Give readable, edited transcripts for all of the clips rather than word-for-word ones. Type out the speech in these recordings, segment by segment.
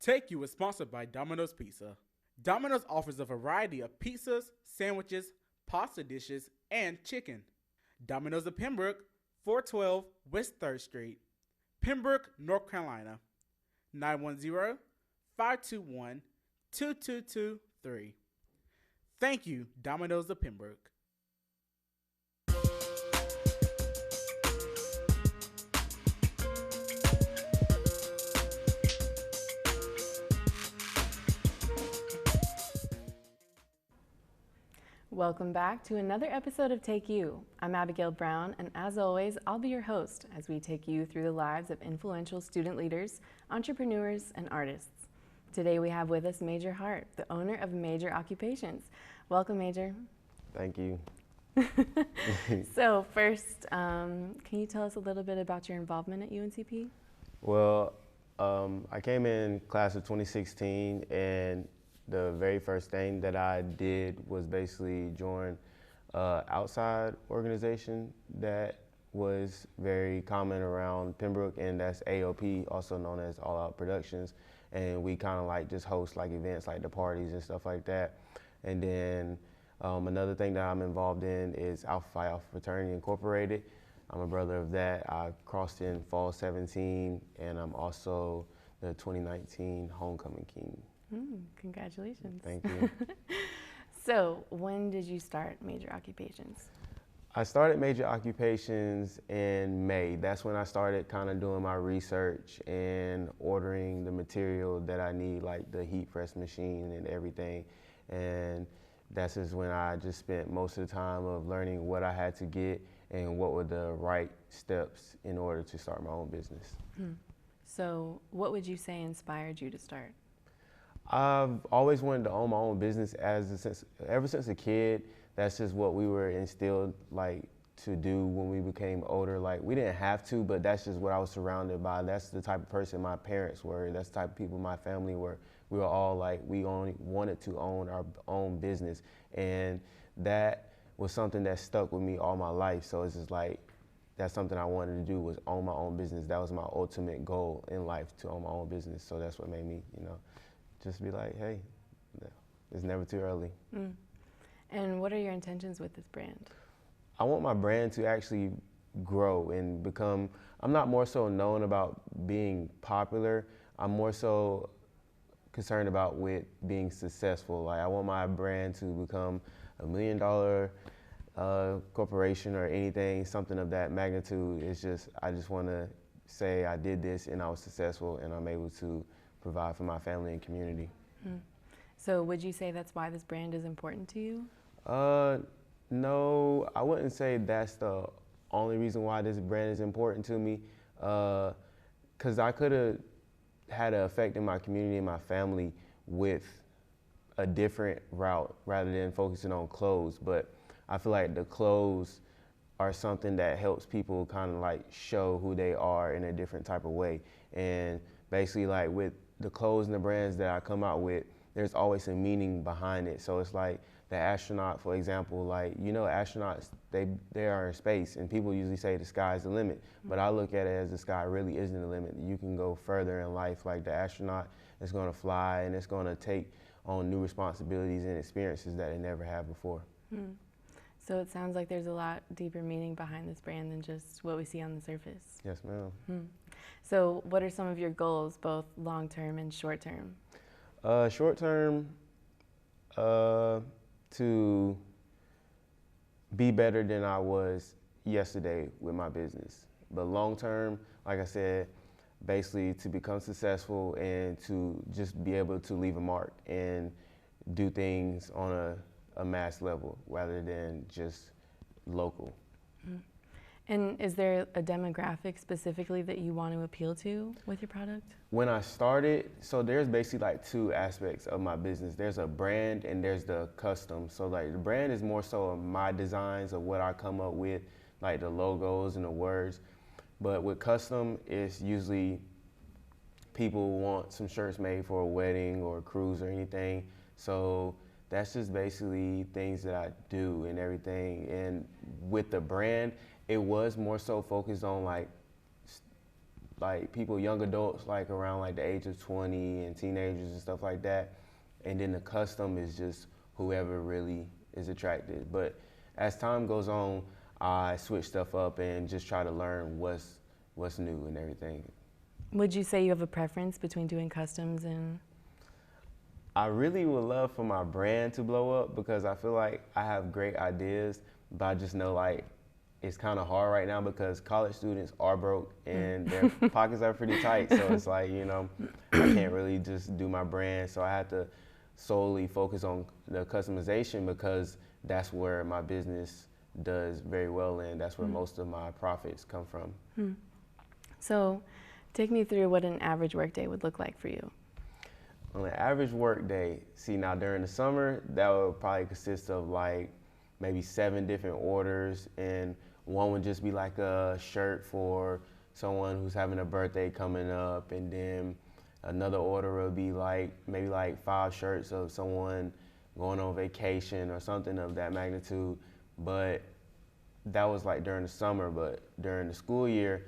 Take You is sponsored by Domino's Pizza. Domino's offers a variety of pizzas, sandwiches, pasta dishes, and chicken. Domino's of Pembroke, 412 West 3rd Street, Pembroke, North Carolina, 910-521-2223. Thank you, Domino's of Pembroke. Welcome back to another episode of Take You. I'm Abigail Brown, and as always, I'll be your host as we take you through the lives of influential student leaders, entrepreneurs, and artists. Today we have with us Major Hart, the owner of Major Occupations. Welcome, Major. Thank you. So first, can you tell us a little bit about your involvement at UNCP? Well, I came in class of 2016, and the very first thing that I did was basically join outside organization that was very common around Pembroke, and that's AOP, also known as All Out Productions. And we kind of like just host like events like the parties and stuff like that. And then another thing that I'm involved in is Alpha Phi Alpha Fraternity Incorporated. I'm a brother of that. I crossed in fall 17, and I'm also the 2019 Homecoming King. Congratulations. Thank you. So when did you start Major Occupations? I started Major Occupations in May. That's when I started kind of doing my research and ordering the material that I need, like the heat press machine and everything. And that's just when I just spent most of the time of learning what I had to get and what were the right steps in order to start my own business. So what would you say inspired you to start? I've always wanted to own my own business ever since a kid. That's just what we were instilled like to do when we became older. Like we didn't have to, but that's just what I was surrounded by. That's the type of person my parents were. That's the type of people my family were. We were all like, we only wanted to own our own business. And that was something that stuck with me all my life. So it's just like, that's something I wanted to do, was own my own business. That was my ultimate goal in life, to own my own business. So that's what made me, just be like, hey, it's never too early. And what are your intentions with this brand? I want my brand to actually grow and become, I'm not more so known about being popular. I'm more so concerned about with being successful. Like I want my brand to become $1 million corporation or anything, something of that magnitude. It's just, I just want to say I did this and I was successful and I'm able to provide for my family and community. So would you say that's why this brand is important to you? No, I wouldn't say that's the only reason why this brand is important to me. Because I could have had an effect in my community and my family with a different route rather than focusing on clothes. But I feel like the clothes are something that helps people kind of like show who they are in a different type of way. And basically like with the clothes and the brands that I come out with, there's always a meaning behind it. So it's like the astronaut, for example, like, astronauts, they are in space and people usually say the sky's the limit. But I look at it as the sky really isn't the limit. You can go further in life. Like the astronaut is gonna fly and it's gonna take on new responsibilities and experiences that they never had before. So it sounds like there's a lot deeper meaning behind this brand than just what we see on the surface. Yes, ma'am. So what are some of your goals, both long-term and short-term? Short-term, to be better than I was yesterday with my business. But long-term, like I said, basically to become successful and to just be able to leave a mark and do things on a mass level rather than just local. And is there a demographic specifically that you want to appeal to with your product? When I started, so there's basically like two aspects of my business. There's a brand and there's the custom. So like the brand is more so of my designs of what I come up with, like the logos and the words. But with custom, it's usually people want some shirts made for a wedding or a cruise or anything. So that's just basically things that I do and everything. And with the brand, it was more so focused on like like people, young adults, like around like the age of 20 and teenagers and stuff like that. And then the custom is just whoever really is attracted. But as time goes on, I switch stuff up and just try to learn what's new and everything. Would you say you have a preference between doing customs and? I really would love for my brand to blow up because I feel like I have great ideas, but I just know like it's kind of hard right now because college students are broke and their pockets are pretty tight. So it's like, you know, I can't really just do my brand. So I have to solely focus on the customization because that's where my business does very well and that's where most of my profits come from. So take me through what an average workday would look like for you. On an average work day, see now during the summer, that would probably consist of like maybe 7 different orders, and one would just be like a shirt for someone who's having a birthday coming up, and then another order would be like maybe like 5 shirts of someone going on vacation or something of that magnitude. But that was like during the summer, but during the school year,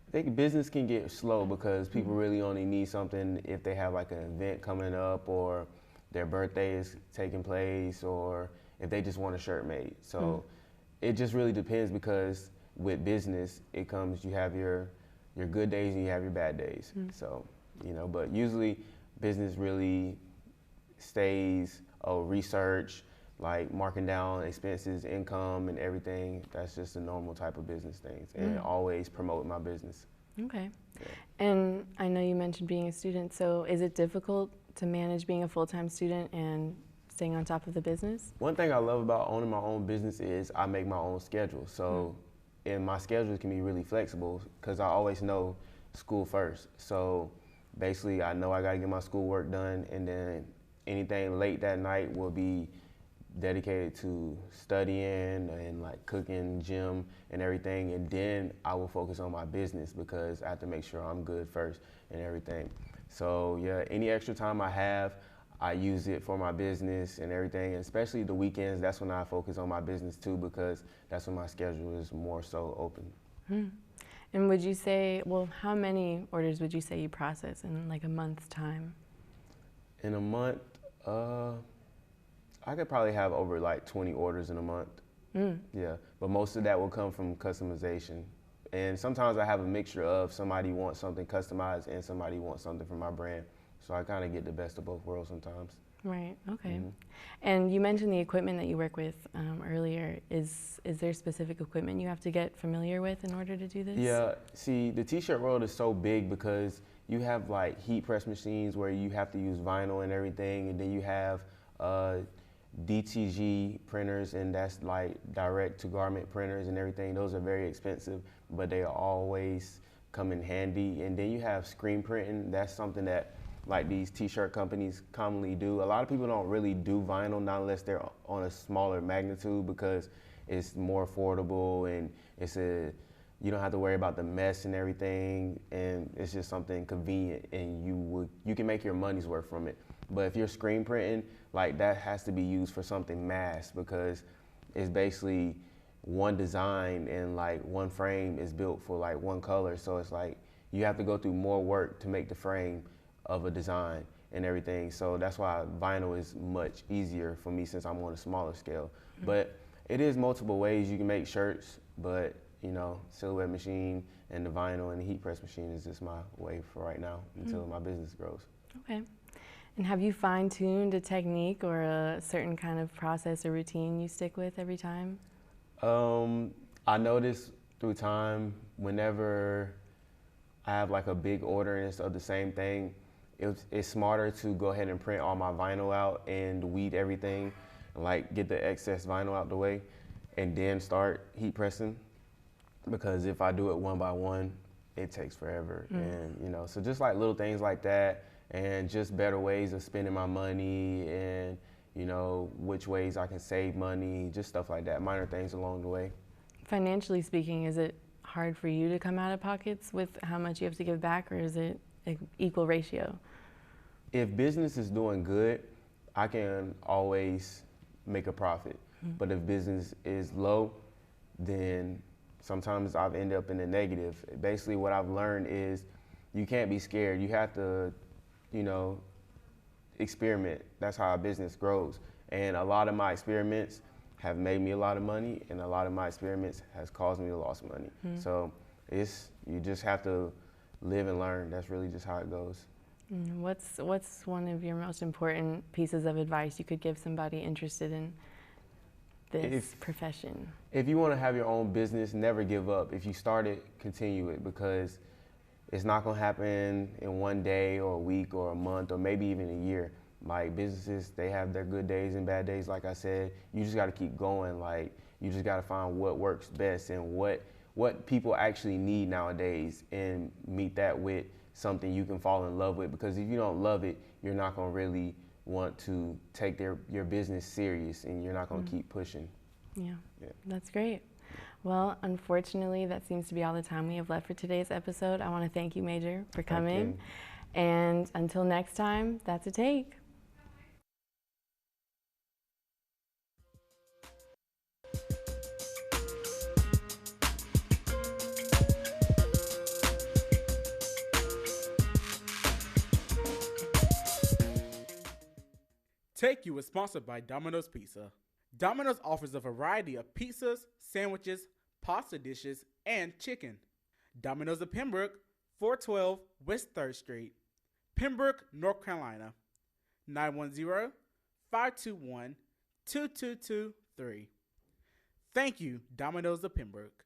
I think business can get slow because people really only need something if they have like an event coming up or their birthday is taking place or if they just want a shirt made. So it just really depends because with business, it comes, you have your good days and you have your bad days. So, you know, but usually business really stays research, like marking down expenses, income, and everything. That's just a normal type of business things, and always promote my business. Okay. Yeah. And I know you mentioned being a student, so is it difficult to manage being a full-time student and staying on top of the business? One thing I love about owning my own business is I make my own schedule. So, and my schedule can be really flexible because I always know school first. So basically I know I gotta get my schoolwork done, and then anything late that night will be dedicated to studying and like cooking, gym and everything, and then I will focus on my business because I have to make sure I'm good first and everything. So yeah, any extra time I have, I use it for my business and everything, and especially the weekends, that's when I focus on my business too because that's when my schedule is more so open. And would you say, well, how many orders would you say you process in like a month's time? In a month, I could probably have over like 20 orders in a month. Yeah, but most of that will come from customization. And sometimes I have a mixture of somebody wants something customized and somebody wants something from my brand. So I kind of get the best of both worlds sometimes. Right, okay. And you mentioned the equipment that you work with earlier. Is there specific equipment you have to get familiar with in order to do this? Yeah, see, the t-shirt world is so big because you have like heat press machines where you have to use vinyl and everything, and then you have DTG printers, and that's like direct to garment printers and everything. Those are very expensive, but they always come in handy. And then you have screen printing. That's something that like these t-shirt companies commonly do. A lot of people don't really do vinyl, not unless they're on a smaller magnitude, because it's more affordable and you don't have to worry about the mess and everything, and it's just something convenient, and you can make your money's worth from it. But if you're screen printing, like that has to be used for something mass because it's basically one design and like one frame is built for like one color. So it's like you have to go through more work to make the frame of a design and everything. So that's why vinyl is much easier for me since I'm on a smaller scale. But it is multiple ways you can make shirts, but you know, silhouette machine and the vinyl and the heat press machine is just my way for right now until my business grows. Okay. And have you fine-tuned a technique or a certain kind of process or routine you stick with every time? I noticed through time, whenever I have like a big order and it's of the same thing, it's smarter to go ahead and print all my vinyl out and weed everything, and like get the excess vinyl out the way, and then start heat pressing. Because if I do it one by one, it takes forever. And you know, so just like little things like that, and just better ways of spending my money, and you know, which ways I can save money, just stuff like that, minor things along the way. Financially speaking, is it hard for you to come out of pockets with how much you have to give back, or is it an equal ratio? If business is doing good, I can always make a profit. But if business is low, then sometimes I've ended up in the negative. Basically, what I've learned is you can't be scared. You have to, you know, experiment. That's how a business grows. And a lot of my experiments have made me a lot of money, and a lot of my experiments has caused me to lose money. So you just have to live and learn. That's really just how it goes. What's one of your most important pieces of advice you could give somebody interested in this profession? If you want to have your own business, never give up. If you start it, continue it, because it's not going to happen in one day or a week or a month or maybe even a year. Like, businesses, they have their good days and bad days. Like I said, you just got to keep going. Like, you just got to find what works best and what people actually need nowadays, and meet that with something you can fall in love with. Because if you don't love it, you're not going to really want to take your business serious, and you're not going to keep pushing. Yeah, that's great. Well, unfortunately, that seems to be all the time we have left for today's episode. I want to thank you, Major, for coming. And until next time, that's a take. Take You is sponsored by Domino's Pizza. Domino's offers a variety of pizzas, sandwiches, pasta dishes, and chicken. Domino's of Pembroke, 412 West 3rd Street, Pembroke, North Carolina, 910-521-2223. Thank you, Domino's of Pembroke.